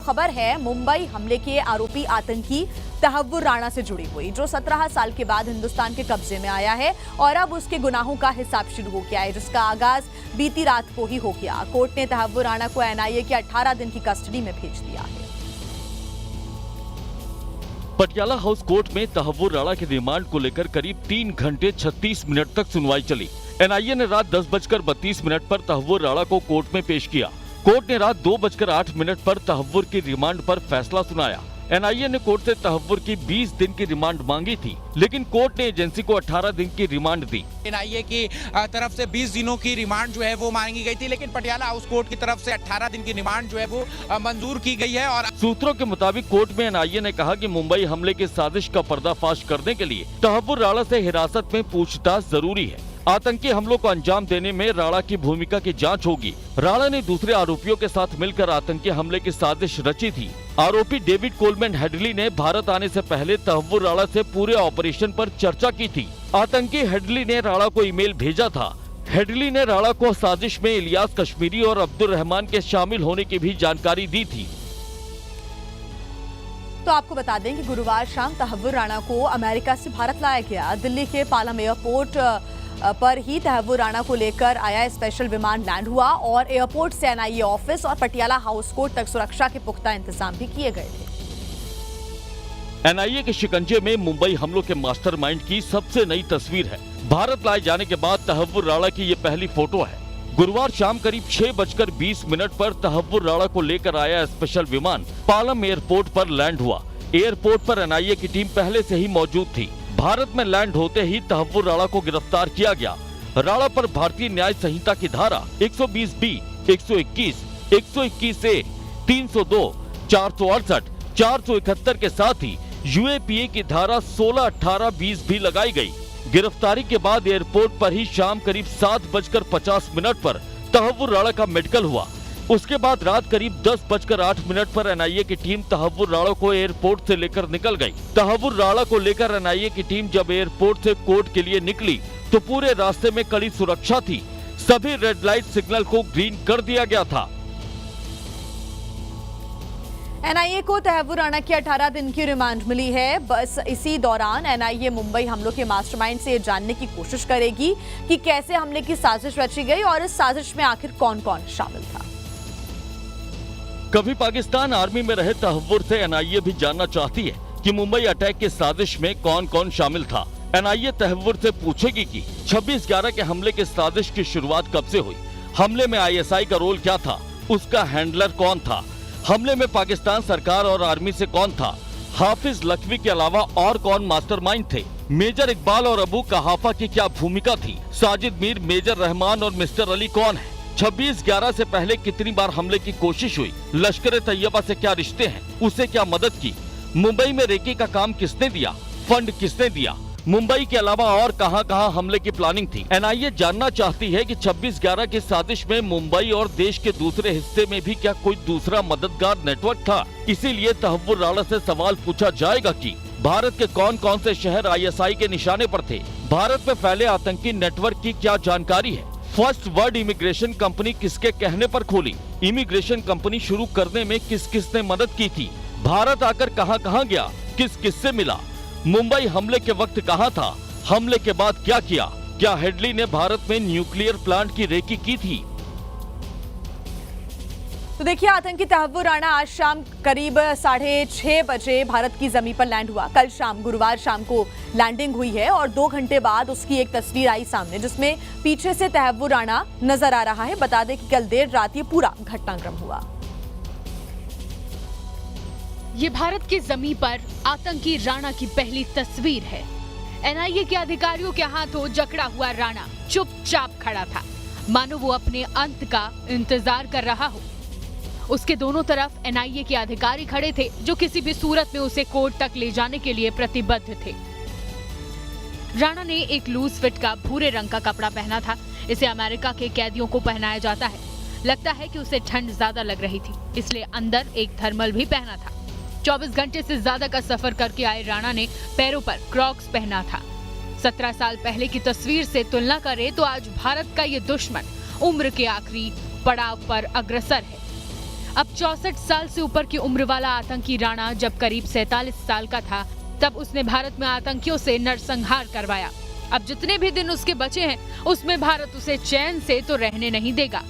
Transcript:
खबर है मुंबई हमले के आरोपी आतंकी तहव्वुर राणा से जुड़ी हुई, जो 17 साल के बाद हिंदुस्तान के कब्जे में आया है और अब उसके गुनाहों का हिसाब शुरू हो गया है, जिसका आगाज बीती रात को ही हो गया। कोर्ट ने तहव्वुर राणा को एनआईए की 18 दिन की कस्टडी में भेज दिया है। पटियाला हाउस कोर्ट में तहव्वुर राणा के रिमांड को लेकर करीब 3 घंटे 36 मिनट तक सुनवाई चली। एनआईए ने रात 10:32 पर तहव्वुर राणा को कोर्ट में पेश किया। कोर्ट ने रात 2:08 पर तहव्वुर की रिमांड पर फैसला सुनाया। एनआईए ने कोर्ट से तहव्वुर की 20 दिन की रिमांड मांगी थी, लेकिन कोर्ट ने एजेंसी को 18 दिन की रिमांड दी। एनआईए की तरफ से 20 दिनों की रिमांड जो है वो मांगी गई थी, लेकिन पटियाला हाउस कोर्ट की तरफ से 18 दिन की रिमांड जो है वो मंजूर की गई है। और सूत्रों के मुताबिक कोर्ट में एनआईए ने कहा कि मुंबई हमले की साजिश का पर्दाफाश करने के लिए तहव्वुर राणा से हिरासत में पूछताछ जरूरी है। आतंकी हमलों को अंजाम देने में राणा की भूमिका की जांच होगी। राणा ने दूसरे आरोपियों के साथ मिलकर आतंकी हमले की साजिश रची थी। आरोपी डेविड कोलमैन हेडली ने भारत आने से पहले तहव्वुर राणा से पूरे ऑपरेशन पर चर्चा की थी। आतंकी हेडली ने राणा को ईमेल भेजा था। हेडली ने राणा को साजिश में इलियास कश्मीरी और अब्दुल रहमान के शामिल होने की भी जानकारी दी थी। तो आपको बता दें कि गुरुवार शाम तहव्वुर राणा को अमेरिका से भारत लाया गया। दिल्ली के पालम एयरपोर्ट पर ही तहव्वुर राणा को लेकर आया स्पेशल विमान लैंड हुआ और एयरपोर्ट से एनआईए ऑफिस और पटियाला हाउस कोर्ट तक सुरक्षा के पुख्ता इंतजाम भी किए गए थे। एनआईए के शिकंजे में मुंबई हमलों के मास्टरमाइंड की सबसे नई तस्वीर है। भारत लाए जाने के बाद तहव्वुर राणा की ये पहली फोटो है। गुरुवार शाम करीब 6:20 पर तहव्वुर राणा को लेकर आया स्पेशल विमान पालम एयरपोर्ट पर लैंड हुआ। एयरपोर्ट पर एनआईए की टीम पहले से ही मौजूद थी। भारत में लैंड होते ही तहव्वुर राणा को गिरफ्तार किया गया। राणा पर भारतीय न्याय संहिता की धारा 120B, 121, 121A, 302, 468, 471 के साथ ही यूएपीए की धारा 16, 18, 20 भी लगाई गई। गिरफ्तारी के बाद एयरपोर्ट पर ही शाम करीब 7:50 पर तहव्वुर राणा का मेडिकल हुआ। उसके बाद रात करीब 10:08 पर एनआईए की टीम तहव्वुर राणा को एयरपोर्ट से लेकर निकल गई। तहव्वुर राणा को लेकर एनआईए की टीम जब एयरपोर्ट से कोर्ट के लिए निकली तो पूरे रास्ते में कड़ी सुरक्षा थी। सभी रेड लाइट सिग्नल को ग्रीन कर दिया गया था। एनआईए को तहव्वुर राणा की 18 दिन की रिमांड मिली है। बस इसी दौरान एनआईए मुंबई हमलों के मास्टरमाइंड से ये जानने की कोशिश करेगी कि कैसे हमले की साजिश रची गई और इस साजिश में आखिर कौन कौन शामिल था। कभी पाकिस्तान आर्मी में रहे तहव्वुर से एनआईए भी जानना चाहती है कि मुंबई अटैक की साजिश में कौन कौन शामिल था। एनआईए तहव्वुर से पूछेगी कि 26/11 के हमले की साजिश की शुरुआत कब से हुई, हमले में आईएसआई का रोल क्या था, उसका हैंडलर कौन था, हमले में पाकिस्तान सरकार और आर्मी से कौन था, हाफिज लखवी के अलावा और कौन मास्टरमाइंड थे, मेजर इकबाल और अबू कहाफा की क्या भूमिका थी, साजिद मीर, मेजर रहमान और मिस्टर अली कौन है, 26/11 से पहले कितनी बार हमले की कोशिश हुई, लश्कर तैयबा से क्या रिश्ते हैं, उसे क्या मदद की, मुंबई में रेकी का काम किसने दिया, फंड किसने दिया, मुंबई के अलावा और कहां-कहां हमले की प्लानिंग थी। एनआईए जानना चाहती है कि 26/11 की साजिश में मुंबई और देश के दूसरे हिस्से में भी क्या कोई दूसरा मददगार नेटवर्क था। इसीलिए तहव्वुर राणा से सवाल पूछा जाएगा कि भारत के कौन कौन से शहर आईएसआई के निशाने पर थे, भारत में फैले आतंकी नेटवर्क की क्या जानकारी है, फर्स्ट वर्ल्ड इमिग्रेशन कंपनी किसके कहने पर खोली, इमिग्रेशन कंपनी शुरू करने में किस किस ने मदद की थी, भारत आकर कहां गया, किस किस से मिला, मुंबई हमले के वक्त कहां था, हमले के बाद क्या किया, क्या हेडली ने भारत में न्यूक्लियर प्लांट की रेकी की थी। तो देखिए, आतंकी तहव्वुर राणा आज शाम करीब 6:30 बजे भारत की जमीन पर लैंड हुआ। कल शाम गुरुवार शाम को लैंडिंग हुई है और 2 घंटे बाद उसकी एक तस्वीर आई सामने, जिसमें पीछे से तहव्वुर राणा नजर आ रहा है। बता दें कि कल देर रात ये पूरा घटनाक्रम हुआ। ये भारत की जमीन पर आतंकी राणा की पहली तस्वीर है। एनआईए के अधिकारियों के हाथों जकड़ा हुआ राणा चुपचाप खड़ा था, मानो वो अपने अंत का इंतजार कर रहा हो। उसके दोनों तरफ एनआईए के अधिकारी खड़े थे, जो किसी भी सूरत में उसे कोर्ट तक ले जाने के लिए प्रतिबद्ध थे। राणा ने एक लूज फिट का भूरे रंग का कपड़ा पहना था। इसे अमेरिका के कैदियों को पहनाया जाता है। लगता है कि उसे ठंड ज्यादा लग रही थी, इसलिए अंदर एक थर्मल भी पहना था। 24 घंटे से ज्यादा का सफर करके आए राणा ने पैरों पर क्रॉक्स पहना था। 17 साल पहले की तस्वीर से तुलना करें तो आज भारत का ये दुश्मन उम्र के आखिरी पड़ाव पर अग्रसर है। अब 64 साल से ऊपर की उम्र वाला आतंकी राणा जब करीब 47 साल का था, तब उसने भारत में आतंकियों से नरसंहार करवाया। अब जितने भी दिन उसके बचे हैं, उसमें भारत उसे चैन से तो रहने नहीं देगा।